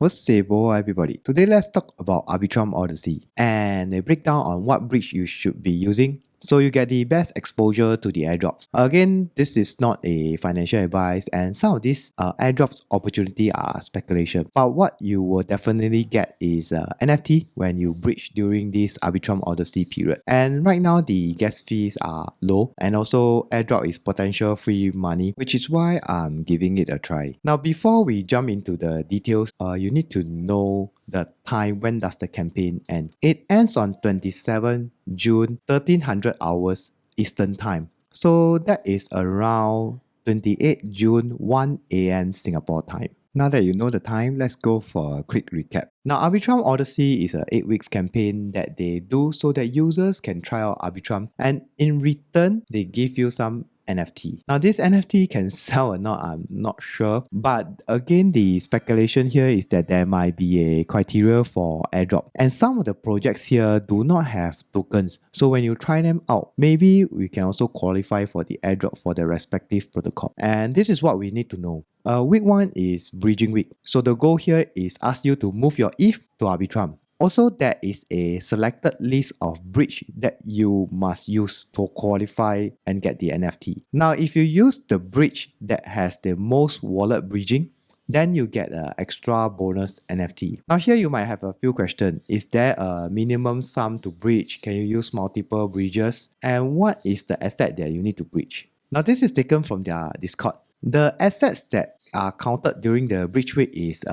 What's up, everybody? Today, let's talk about Arbitrum Odyssey and a breakdown on what bridge you should be using so you get the best exposure to the airdrops. Again, this is not a financial advice, and some of these airdrops opportunity are speculation. But what you will definitely get is NFT when you bridge during this Arbitrum Odyssey period. And right now, the gas fees are low, and also airdrop is potential free money, which is why I'm giving it a try. Now, before we jump into the details, you need to know the time when does the campaign end. It ends on 27 June 1300 hours Eastern time. So that is around 28 June 1 a.m. Singapore time. Now that you know the time, let's go for a quick recap. Now, Arbitrum Odyssey is a 8 weeks campaign that they do so that users can try out Arbitrum, and in return, they give you some NFT. Now, this NFT can sell or not, I'm not sure. But again, the speculation here is that there might be a criteria for airdrop. And some of the projects here do not have tokens. So when you try them out, maybe we can also qualify for the airdrop for the respective protocol. And this is what we need to know. Week 1 is bridging week. So the goal here is ask you to move your ETH to Arbitrum. Also, there is a selected list of bridge that you must use to qualify and get the NFT. Now, if you use the bridge that has the most wallet bridging, then you get an extra bonus NFT. Now here you might have a few questions. Is there a minimum sum to bridge? Can you use multiple bridges? And what is the asset that you need to bridge? Now this is taken from their Discord. The assets that are counted during the bridge week is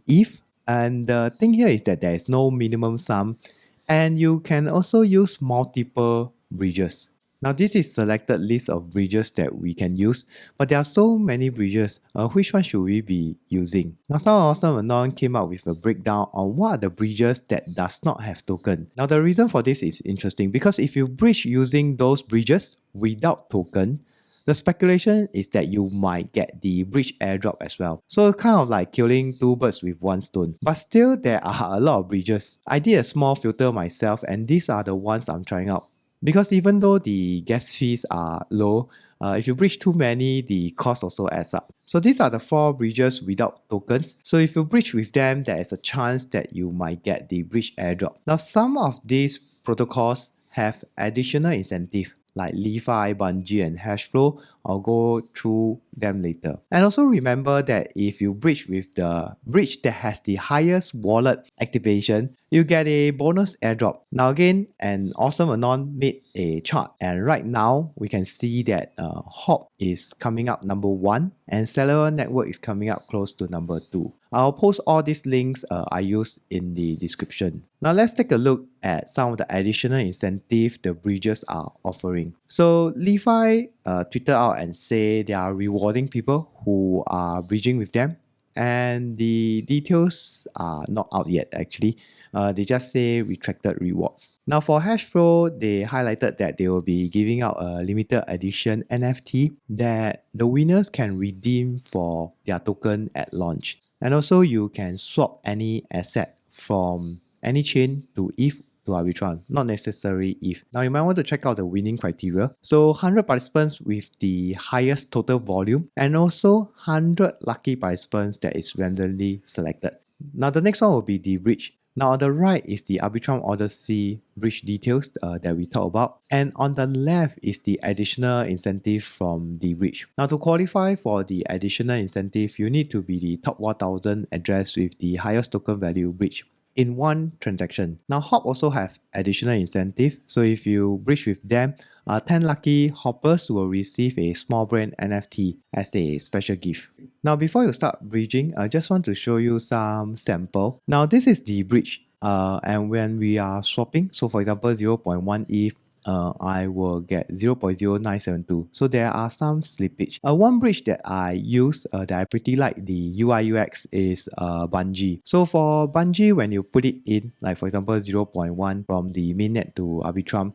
ETH. And the thing here is that there is no minimum sum, and you can also use multiple bridges. Now this is selected list of bridges that we can use, but there are so many bridges. Which one should we be using? Now Sound Awesome Anon came up with a breakdown on what are the bridges that does not have token. Now the reason for this is interesting because if you bridge using those bridges without token, the speculation is that you might get the bridge airdrop as well. So kind of like killing two birds with one stone. But still, there are a lot of bridges. I did a small filter myself, and these are the ones I'm trying out. Because even though the gas fees are low, if you bridge too many, the cost also adds up. So these are the 4 bridges without tokens. So if you bridge with them, there is a chance that you might get the bridge airdrop. Now some of these protocols have additional incentive like Li-Fi, Bungee, and Hashflow. I'll go through them later. And also remember that if you bridge with the bridge that has the highest wallet activation, you get a bonus airdrop. Now again, an Awesome Anon made a chart, and right now we can see that Hop is coming up number 1 and Cellular Network is coming up close to number 2. I'll post all these links I use in the description. Now let's take a look at some of the additional incentive the bridges are offering. So Li-Fi tweeted out and say they are rewarding people who are bridging with them, and the details are not out yet actually. They just say retracted rewards. Now for Hashflow, they highlighted that they will be giving out a limited edition NFT that the winners can redeem for their token at launch. And also you can swap any asset from any chain to ETH to Arbitrum, not necessarily ETH. Now you might want to check out the winning criteria. So 100 participants with the highest total volume, and also 100 lucky participants that is randomly selected. Now the next one will be the bridge. Now on the right is the Arbitrum Odyssey bridge details that we talked about, and on the left is the additional incentive from the bridge. Now to qualify for the additional incentive, you need to be the top 1000 address with the highest token value bridge in one transaction. Now Hop also have additional incentive, so if you bridge with them, 10 lucky hoppers will receive a small brand NFT as a special gift. Now before you start bridging, I just want to show you some sample. Now this is the bridge, and when we are swapping, so for example 0.1 ETH, I will get 0.0972. So there are some slippage. One bridge that I use that I pretty like the UI UX is Bungee. So for Bungee, when you put it in, like for example 0.1 from the mainnet to Arbitrum,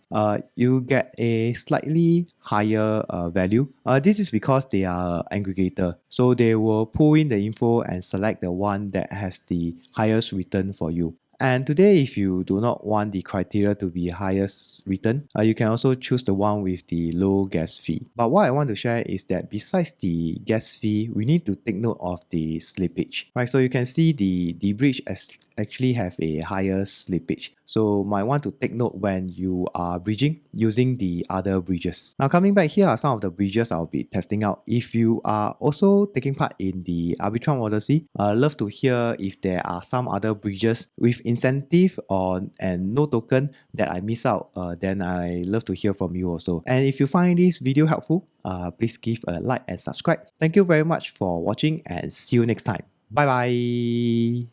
you get a slightly higher value. This is because they are aggregator. So they will pull in the info and select the one that has the highest return for you. And today, if you do not want the criteria to be highest return, you can also choose the one with the low gas fee. But what I want to share is that besides the gas fee, we need to take note of the slippage, right? So you can see the bridge actually have a higher slippage. So might want to take note when you are bridging using the other bridges. Now coming back, here are some of the bridges I'll be testing out. If you are also taking part in the Arbitrum Odyssey, I'd love to hear if there are some other bridges with incentive and no token that I miss out, then I love to hear from you also. And if you find this video helpful, please give a like and subscribe. Thank you very much for watching and see you next time. Bye bye.